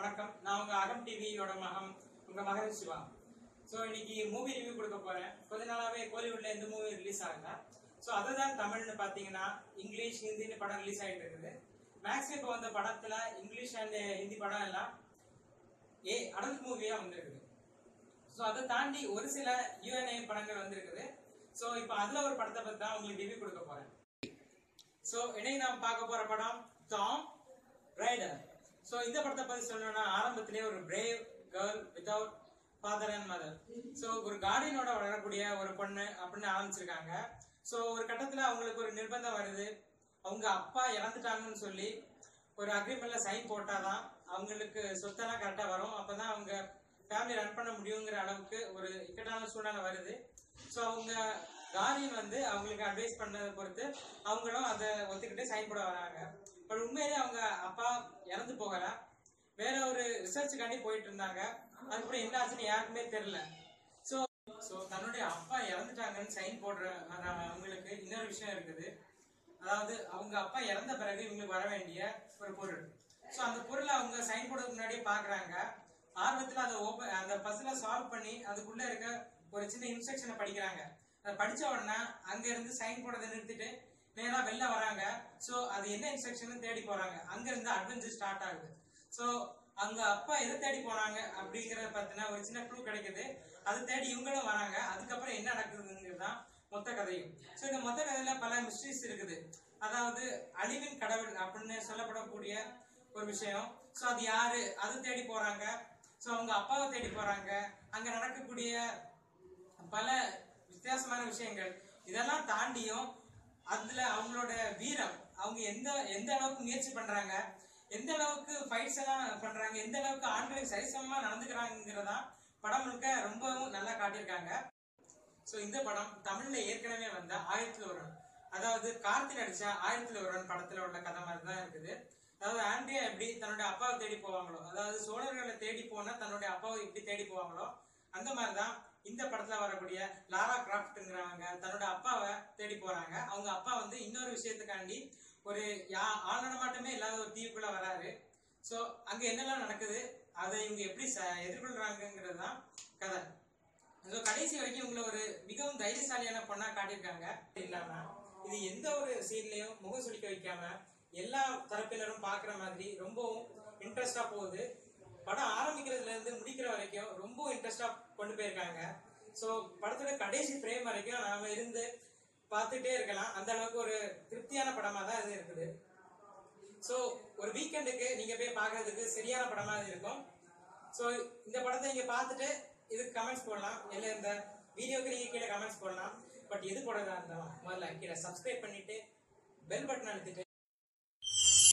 வணக்கம். நான் உங்க அகம் டிவியோட உங்க மகன் சிவா. ஸோ இன்னைக்கு மூவி ரிவ்யூ கொடுக்க போறேன். கொஞ்ச நாளாவே கோலிவுட்ல எந்த மூவி ரிலீஸ் ஆகல. ஸோ அதுதான் தமிழ்னு பாத்தீங்கன்னா இங்கிலீஷ் ஹிந்தின்னு படம் ரிலீஸ் ஆகிட்டு இருக்குது. மேக்ஸிமம் இப்போ வந்த படத்துல இங்கிலீஷ் அண்ட் ஹிந்தி படம் எல்லாம் அடல்ட் மூவியா வந்திருக்குது. ஸோ அதை தாண்டி ஒரு சில யூஎன்ஏ படங்கள் வந்திருக்குது. ஸோ இப்போ அதுல ஒரு படத்தை பத்தி தான் உங்களுக்கு ரிவ்யூ கொடுக்க போறேன். ஸோ இன்னைக்கு நாம் பார்க்க போற படம் டாம் ரைடர். சோ இந்த படத்தை பத்தி சொல்லணும்னா ஆரம்பத்திலேயே ஒரு brave girl without father and mother. So ஒரு கார்டியனோட வளரக்கூடிய ஒரு பொண்ணு அப்படின்னு ஆரம்பிச்சிருக்காங்க. சோ ஒரு கட்டத்துல அவங்களுக்கு ஒரு நிர்பந்தம் வருது. அவங்க அப்பா இறந்துட்டாங்கன்னு சொல்லி ஒரு அக்ரிமெண்ட்ல சைன் போட்டாதான் அவங்களுக்கு சொத்தெல்லாம் கரெக்டா வரும். அப்பதான் அவங்க ஃபேமிலி ரன் பண்ண முடியுங்கிற அளவுக்கு ஒரு இக்கட்டான சூழ்நிலை வருது. சோ அவங்க கார்டியன் அவங்களுக்கு அட்வைஸ் பண்ணதை பொறுத்து அவங்களும் அதை ஒத்துக்கிட்டு சைன் போட வராங்க. பட் உண்மையிலே அவங்க அப்பா இறந்து போகல, வேற ஒரு ரிசர்ச்சுக்காண்டி போயிட்டு இருந்தாங்க. அதுக்கப்புறம் என்ன ஆச்சுன்னு யாருக்குமே தெரியல. சோ தன்னுடைய அப்பா இறந்துட்டாங்கன்னு சைன் போடுற அவங்களுக்கு இன்னொரு விஷயம் இருக்குது. அதாவது அவங்க அப்பா இறந்த பிறகு இவங்களுக்கு வர வேண்டிய ஒரு பொருள். சோ அந்த பொருளை அவங்க சைன் போடுறதுக்கு முன்னாடியே பாக்குறாங்க. ஆர்வத்துல அந்த பசில சால்வ் பண்ணி அதுக்குள்ள இருக்க ஒரு சின்ன இன்ஸ்ட்ரக்ஷனை படிக்கிறாங்க. அதை படிச்ச உடனே அங்க இருந்து சைன் போடுறதை நிறுத்திட்டு நேரா வெளில வராங்க. சோ அது என்ன இன்ஸ்ட்ரக்ஷன் தேடி போறாங்க. அங்க இருந்து அட்வென்ச்சர் ஸ்டார்ட் ஆகுது. சோ அங்க அப்பா எதை தேடி போனாங்க அப்படிங்கறத பத்தின ஒரு சின்ன க்ளூ கிடைக்குது. அதை தேடி இவங்களும் வராங்க. அதுக்கப்புறம் என்ன நடக்குதுங்கிறதுதான் மொத்த கதையும். சோ இந்த மொத்த கதையில பல மிஸ்ட்ரிஸ் இருக்குது. அதாவது அழிவின் கடவுள் அப்படின்னு சொல்லப்படக்கூடிய ஒரு விஷயம். சோ அது யாரு, அது தேடி போறாங்க. சோ அவங்க அப்பாவை தேடி போறாங்க. அங்க நடக்கக்கூடிய பல வித்தியாசமான விஷயங்கள் இதெல்லாம் தாண்டியும் அதுல அவங்களோட வீரம், அவங்க எந்த அளவுக்கு முயற்சி பண்றாங்க, எந்த அளவுக்கு ஃபைட்ஸ் எல்லாம் பண்றாங்க, எந்த அளவுக்கு ஆண்களுக்கு சரிசமமா நடந்துக்கிறாங்கிறதா படம் முழுக்க ரொம்பவும் நல்லா காட்டியிருக்காங்க. சோ இந்த படம் தமிழ்ல ஏற்கனவே வந்த 1001, அதாவது கார்த்தி நடிச்ச 1001 படத்துல உள்ள கதை மாதிரி தான் இருக்குது. அதாவது ஆண்ட்ரியா எப்படி தன்னுடைய அப்பாவை தேடி போவாங்களோ, அதாவது சோழர்களை தேடி போனா தன்னுடைய அப்பாவை எப்படி தேடி போவாங்களோ அந்த மாதிரிதான் இந்த படத்துல வரக்கூடிய லாரா கிராஃப்ட்ங்கிறவங்க தன்னோட அப்பாவை தேடி போறாங்க. அவங்க அப்பா இன்னொரு விஷயத்துக்காண்டி ஒரு ஆழ்நடமாட்டமே இல்லாத ஒரு தீவுக்குள்ள வராரு. சோ அங்க என்னெல்லாம் நடக்குது, அதை இவங்க எப்படி எதிர்கொள்றாங்கிறது தான் கதை. கடைசி வரைக்கும் இவங்களை ஒரு மிகவும் தைரியசாலியான பொண்ணா காட்டியிருக்காங்க. இல்லாம இது எந்த ஒரு சீன்லயும் முகம் சுளிக்க வைக்காம எல்லா தரப்பினரும் பாக்குற மாதிரி ரொம்பவும் இன்ட்ரெஸ்டா போகுது. படம் ஆரம்பிக்கிறதுல இருந்து முடிக்கிற வரைக்கும் ரொம்ப இன்ட்ரெஸ்டா கொண்டு போயிருக்காங்க. சோ படத்தோட கடைசி ஃப்ரேம் வரைக்கும் நாம இருந்து பார்த்துட்டே இருக்கலாம். அந்த அளவுக்கு ஒரு திருப்தியான படமா தான் இது இருக்குது. சோ ஒரு வீக்கெண்டுக்கு நீங்க போய் பாக்குறதுக்கு சரியான படமா இது இருக்கும். சோ இந்த படத்தை நீங்க பார்த்துட்டு இதுக்கு கமெண்ட்ஸ் போடலாம், இல்ல இந்த வீடியோக்கு நீங்க கீழே கமெண்ட்ஸ் போடலாம். பட் எது போடுறதா இருந்தாலும் முதல்ல கீழே சப்ஸ்கிரைப் பண்ணிட்டு பெல் பட்டன் அழுத்திட்டு